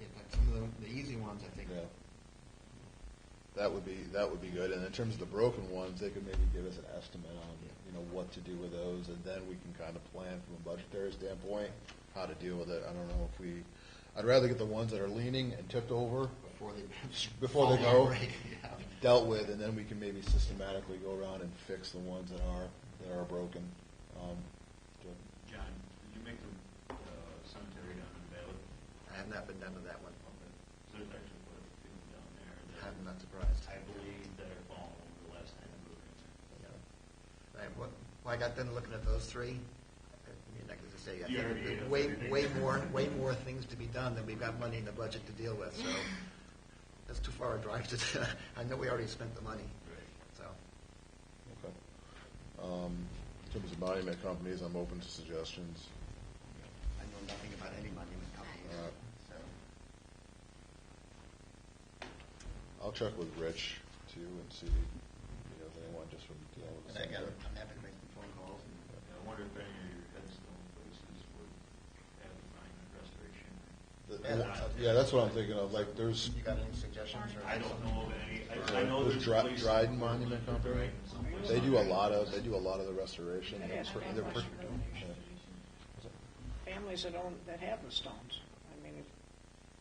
Yeah, but some of the easy ones, I think. yeah, that would be good. And in terms of the broken ones, they could maybe give us an estimate on, what to do with those, and then we can kind of plan from a budgetary standpoint how to deal with it. I don't know if I'd rather get the ones that are leaning and tipped over Before they go break, yeah. dealt with, and then we can maybe systematically go around and fix the ones that are broken. John, did you make the cemetery down in Valley? I have not been down to that one. So there's actually quite a few down there. that I'm not surprised. I believe that are falling over the last time we were in there. When I got done looking at those 3, I mean, like I say, I You think already ate there's way more things to be done than we've got money in the budget to deal with. So that's too far a drive to do. I know we already spent the money. So Okay. In terms of monument companies, I'm open to suggestions. I know nothing about any monument companies. So I'll check with Rich too and see if anyone just from dealing with and the again, cemetery. I'm happy to make some phone calls. I wonder if any of your headstone places would have monument restoration. Yeah, that's what I'm thinking of. Like, there's You got any suggestions? Or I don't know of any. I know There's there's places Dryden where- Monument Company. Dryden someplace. They do a lot of the restoration. That has They're been pretty- restoration. yeah. Families that have the stones, I mean,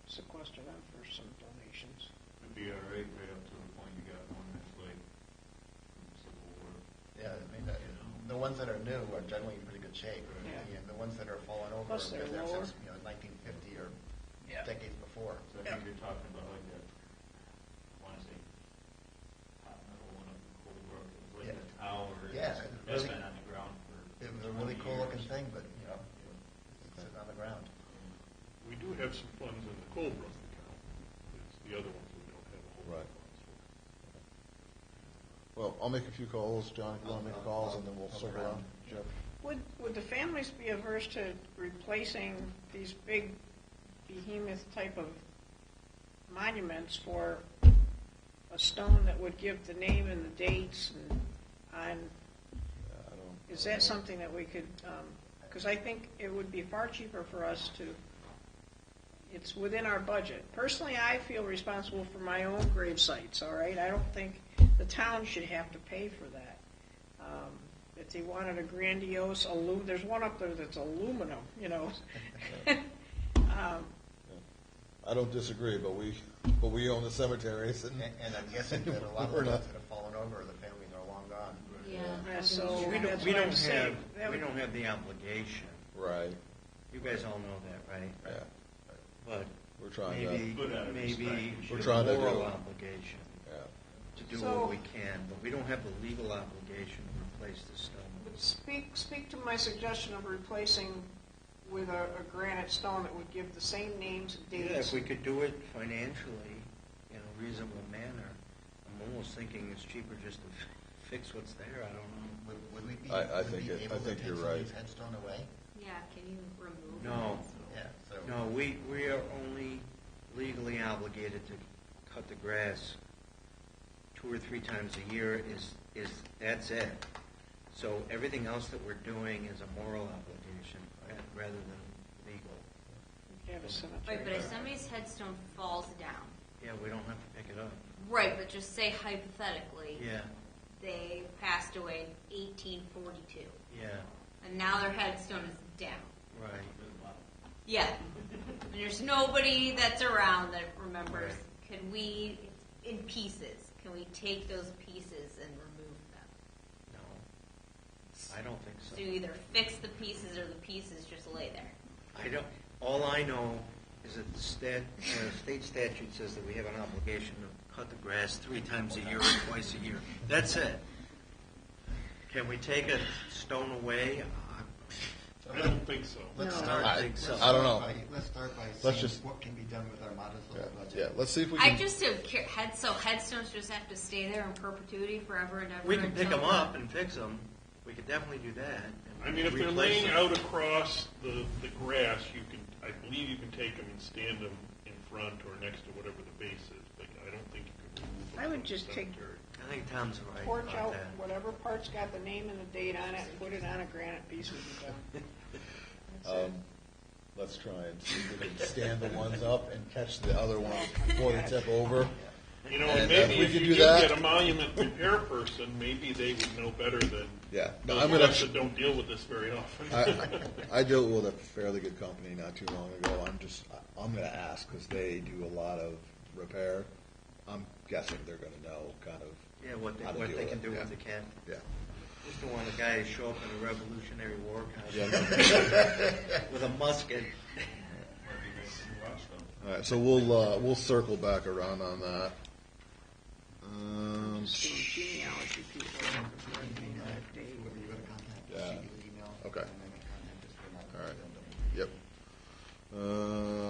sequester them for some donations. It'd be all right up to the point you got one that's like Civil War. Yeah, I mean, the ones that are new are generally in pretty good shape. Yeah. And the ones that are falling over Plus they're are there lower. since 1950 or Yeah. decades before. So I think you're talking about like that, I want to say, hot metal one up in Colebrook, it was like Yeah. a tower. Yeah, It's really- been on the ground for. It was a really 20 cool looking years. thing, but it's sitting on the ground. We do have some funds in the Colebrook account. It's the other ones we don't have a whole lot of Right. funds for. Well, I'll make a few calls, John, if you want to make calls, and then we'll circle around. Jeff? Would the families be averse to replacing these big behemoth type of monuments for a stone that would give the name and the dates and on? Yeah, I don't. Is that something that we could? Because I think it would be far cheaper for us to. It's within our budget. Personally, I feel responsible for my own grave sites. All right, I don't think the town should have to pay for that. If they wanted a grandiose there's one up there that's aluminum. I don't disagree, but we own the cemeteries, and And I'm guessing that a lot of the We're ones not- that have fallen over, the families are long gone. Yeah. So Sure. that's We what I'm don't saying. have, That we would- don't have the obligation. right. You guys all know that, right? Yeah, But we're trying maybe, But out of maybe respect, We're a trying to moral do- obligation yeah. to do So- what we can, but we don't have the legal obligation to replace the stone. But speak to my suggestion of replacing with a granite stone that would give the same names and Yeah, dates. if we could do it financially in a reasonable manner, I'm almost thinking it's cheaper just to fix what's there. I don't know. Would we be, I would we think be it- I able to think take you're some of right. these headstone away? Yeah, can you remove No. it? Yeah, so. No, we are only legally obligated to cut the grass 2 or 3 times a year that's it. So everything else that we're doing is a moral obligation rather than legal. You have a cemetery. Right, but if somebody's headstone falls down, Yeah, we don't have to pick it up. right, but just say hypothetically, Yeah, they passed away in 1842, yeah, and now their headstone is down. right. Yeah. And there's nobody that's around that remembers. Right. Can we, in pieces, can we take those pieces and remove them? So you either fix the pieces or the pieces just lay there. I don't, all I know is that the state statute says that we have an obligation to cut the grass 3 times a year or twice a year. That's it. Can we take a stone away? I don't think so. Let's No. start. I don't know. Let's start by Let's seeing just- what can be done with our modest Yeah, little budget. yeah. Let's see if we I can. just don't care. So headstones just have to stay there in perpetuity forever and ever. We can pick until them up and fix them. We could definitely do that. I mean, if they're Replace laying them. out across the grass, you can, I believe you can take them and stand them in front or next to whatever the base is, but I don't think you can remove them I would from the just take cemetery. I think Tom's right Porch about out, that. whatever part's got the name and the date on it, and put it on a granite piece of the Let's try and see if we can stand the ones up and catch the other ones before they tip over. You know, And maybe we if could you do do that. get a monument repair person, maybe they would know better than Yeah. No, those I'm of gonna. us that don't deal with this very often. I dealt with a fairly good company not too long ago. I'm going to ask because they do a lot of repair. I'm guessing they're going to know kind of. Yeah, what how to they can it. do, Yeah. what they can. Yeah. Just don't want a guy to show up in a Revolutionary War Yeah. costume with a musket. All right, so we'll circle back around on that. genealogy people. Whoever you go to contact, Yeah. shoot you an email. Okay. And then contact us for All right. that.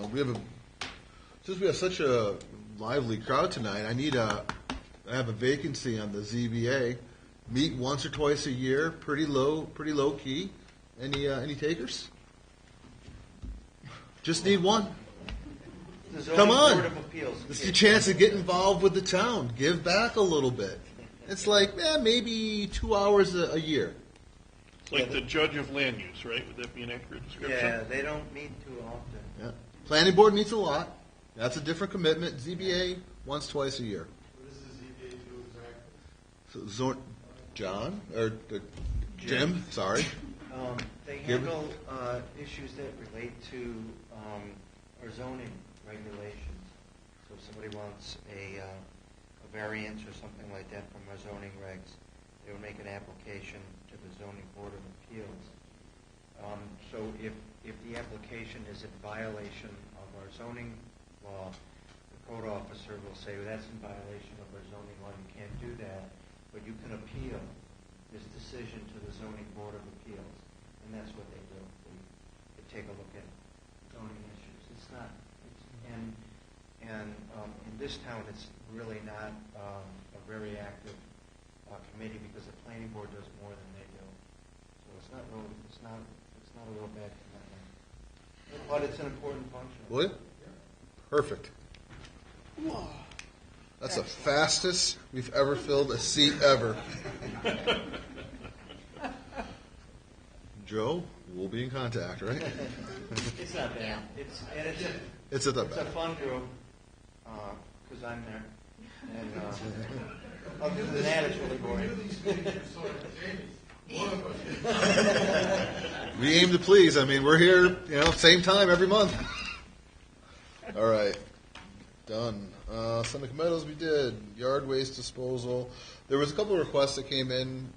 Yep. We have since we have such a lively crowd tonight, I have a vacancy on the ZBA. Meet once or twice a year, pretty low key. Any takers? Just need one. The Zoning Come on. Board of Appeals. This is your chance to get involved with the town. Give back a little bit. It's like maybe 2 hours a year. It's like the judge of land use, right? Would that be an accurate description? Yeah, they don't meet too often. Yeah. Planning board meets a lot. That's a different commitment. ZBA once, twice a year. What does the ZBA do exactly? So, John or Jim? Sorry. They Give- handle issues that relate to our zoning regulations. So if somebody wants a variance or something like that from our zoning regs, they would make an application to the zoning board of appeals. So if the application is in violation of our zoning law, the code officer will say, well, that's in violation of our zoning law, you can't do that, but you can appeal this decision to the zoning board of appeals. And that's what they do. They take a look at zoning issues. It's not, in this town, it's really not a very active committee because the planning board does more than they do. So it's not a real bad commitment. But it's an important function. Will you? Perfect. That's the fastest we've ever filled a seat ever. Joe, we'll be in contact, right? It's not bad. It's at the It's a back. fun group, because I'm there. And other than that, it's really boring. We aim to please. I mean, we're here, same time every month. All right. Done. Seneca Meadows we did. Yard waste disposal. There was a couple of requests that came in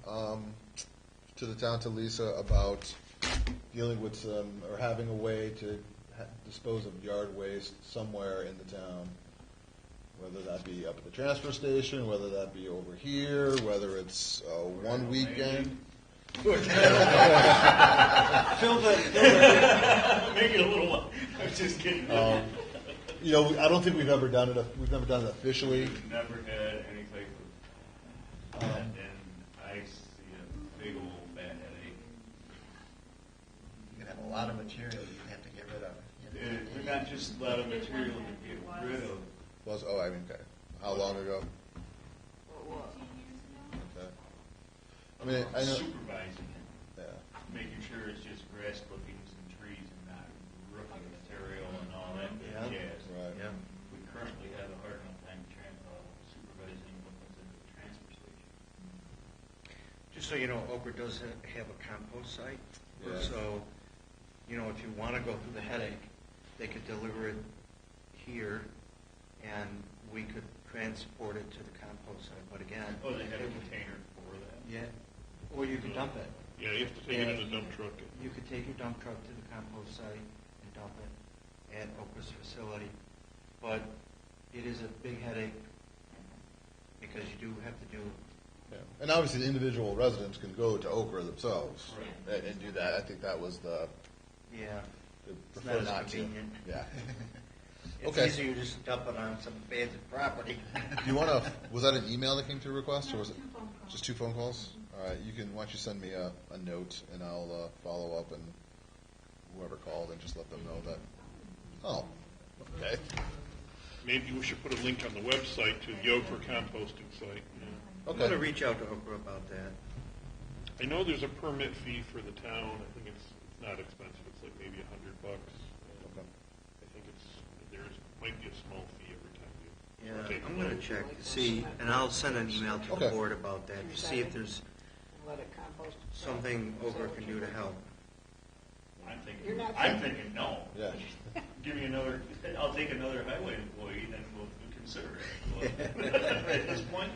to the town, to Lisa, about dealing with or having a way to dispose of yard waste somewhere in the town. Whether that be up at the transfer station, whether that be over here, whether it's one weekend. Make it a little. I'm just kidding. I don't think we've ever done it. We've never done it officially. We've never had any type of that, and I see a big old bad headache. You can have a lot of material you have to get rid of. They're not just a lot of material to get rid of. Okay. How long ago? 15 years ago. Okay. I mean, I know. Supervising it, Yeah. making sure it's just grass clippings and trees and not roofing material and all that good Yeah. jazz. Right. Yeah. We currently have a hard enough time supervising what comes into the transfer station. Just so you know, Oprah does have a compost site. Yeah. So, if you want to go through the headache, they could deliver it here, and we could transport it to the compost site. But again, Oh, they have a container for that. yeah, or you could dump it. Yeah, you have to take it in a dump truck. You could take your dump truck to the compost site and dump it at Okra's facility, but it is a big headache because you do have to do. Yeah. And obviously, the individual residents can go to Okra themselves and do that. I think that was the. Yeah. They It's prefer not as not to. convenient. Yeah. It's Okay. easier to just dump it on some abandoned property. Do you want to? Was that an email that came through request, or was it 2 phone calls. just 2 phone calls? All right. You can. Why don't you send me a note, and I'll follow up, and whoever called, and just let them know that. Oh. Okay. Maybe we should put a link on the website to the Okra composting site. Yeah. I'm going to reach out to Okra about that. I know there's a permit fee for the town. I think it's not expensive. It's like maybe $100. Okay. I think there's might be a small fee every time you. Yeah, take a I'm going to load. check to see, and I'll send an email to the Okay. board about that to see if there's Let it compost itself. something Okra can do to help. You're not I'm thinking- thinking no. Yeah. Give me another, I'll take another highway employee, then we'll consider it. At this point,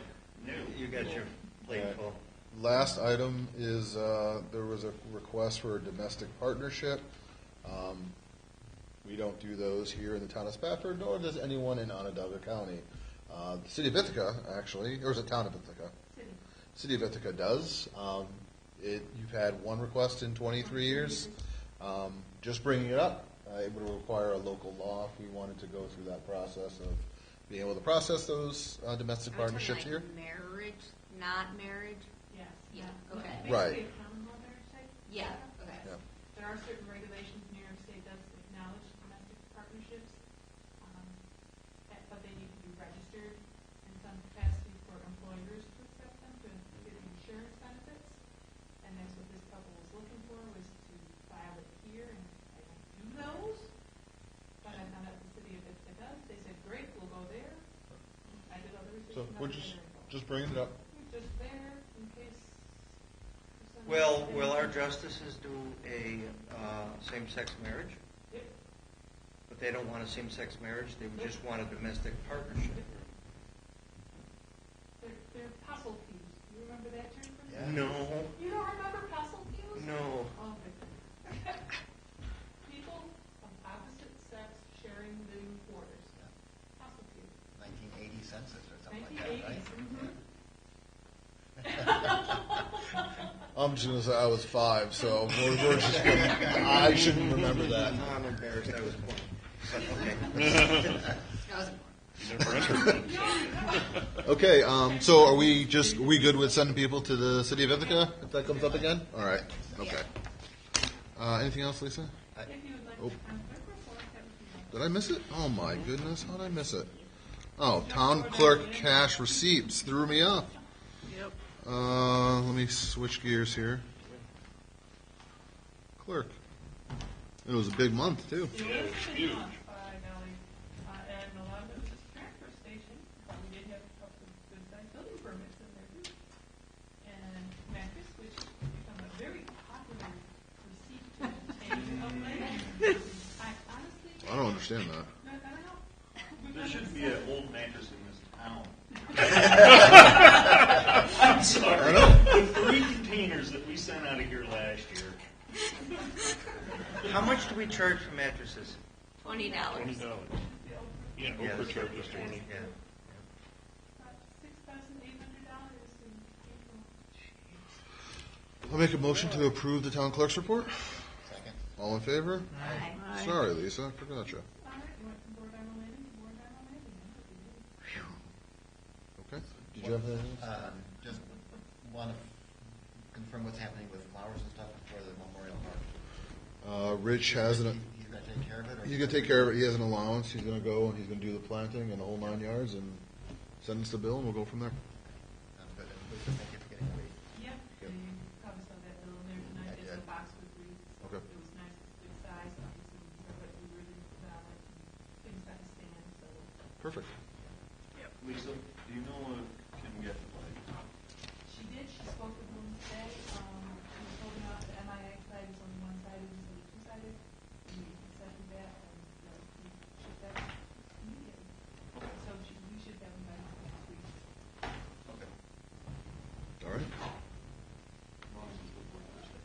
no. You got your plate Yeah. full. Last item is there was a request for a domestic partnership. We don't do those here in the town of Spafford, nor does anyone in Onondaga County. The city of Ithaca, actually, or is it town of Ithaca? City of Ithaca does. You've had one request in 23 years. Just bringing it up, it would require a local law if we wanted to go through that process of being able to process those domestic Are we talking partnerships here. like marriage, not marriage? Yes. Yeah, Well, okay. basically Right. a common law marriage type. Yeah, setup. okay. Yeah. There are certain regulations, New York State does acknowledge domestic partnerships, but they need to be registered in some capacity for employers to accept them, to get insurance benefits. And that's what this couple was looking for, was to file it here, and I don't do those. But I found out the city of Ithaca does. They said, great, we'll go there. I did all the research. So and we're nothing just bringing it up. Just there in case. for some Will reason- our justices do a same-sex marriage? Yep. But they don't want a same-sex marriage, they just want a domestic partnership. They're puzzle pews. You remember that term from Yeah. No, You don't remember puzzle pews? no. Oh, okay. People of opposite sex sharing living quarters. Puzzle pew. 1980 census or something like that, 1980s. right? I'm just gonna say I was 5, so we're just gonna, I shouldn't remember that. I'm embarrassed I was born. But okay. That was You never entered. Okay, so are we good with sending people to the city of Ithaca if that comes up again? All right. Okay. Anything else, Lisa? If you would like Oh. to conflict report, that would be nice. Did I miss it? Oh my goodness, how did I miss it? Oh, town clerk cash receipts threw me off. Yep. Let me switch gears here. Clerk. It was a big month too. It Yeah, was it's a huge. big month, by golly. And a lot of it was just transfer station. We did have a couple of good-sized building permits in there too. And Memphis, which has become a very popular receipt to obtain of late. I honestly. I don't understand that. No, I don't know. There shouldn't be an old mattress in this town. I'm sorry. The 3 containers that we sent out of here last year. How much do we charge for mattresses? $20. $20. Yeah, Yeah, Okra that's charges 20. Yeah. About $6,800 in April. I'll make a motion to approve the town clerk's report. Second. All in favor? Aye. Sorry, Lisa, I forgot you. All right, you went from board down landing to board down landing. Okay. Did you have anything? Just want to confirm what's happening with flowers and stuff for the Memorial Park. Rich has an. He's going to take care of it? Or He's gonna take care of it. He has an allowance. He's gonna go and he's gonna do the planting and the whole 9 yards and send us the bill and we'll go from there. Sounds good. And Lisa, thank you for getting the wreath. Yep, you probably saw that bill in there tonight, I it's a did. box with wreaths. Okay. It was nice, it's good size, obviously, we put the ribbon on it, and things got to stand, so. Perfect. Lisa, do you know if Kim get the light? She did, she spoke with them today, she was holding out the MIA flag is only one-sided, instead of two-sided. We accepted that, and we shipped that immediately. So we should have them by next week. Okay. All right. As long as it's before Thursday.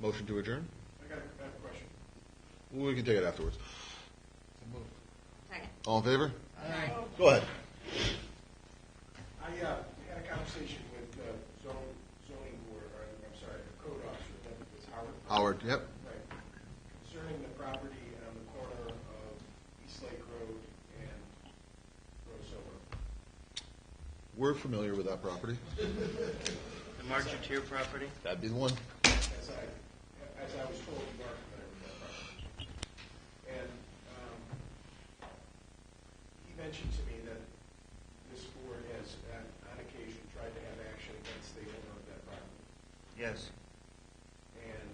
Motion to adjourn? I have a question. We can take it afterwards. Second. All in favor? Aye. Go ahead. I had a conversation with zoning board, or I'm sorry, the code officer, I think it was Howard. Howard, yep. Right. Concerning the property on the corner of East Lake Road and Rose Silver. We're familiar with that property. The Marketeer property? That'd be the one. As I was told, you are familiar with that property. And he mentioned to me that this board has, on occasion, tried to have action against the owner of that property. Yes. And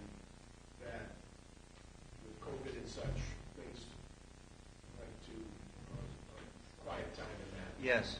that with COVID and such, things went to a quiet time in that. Yes.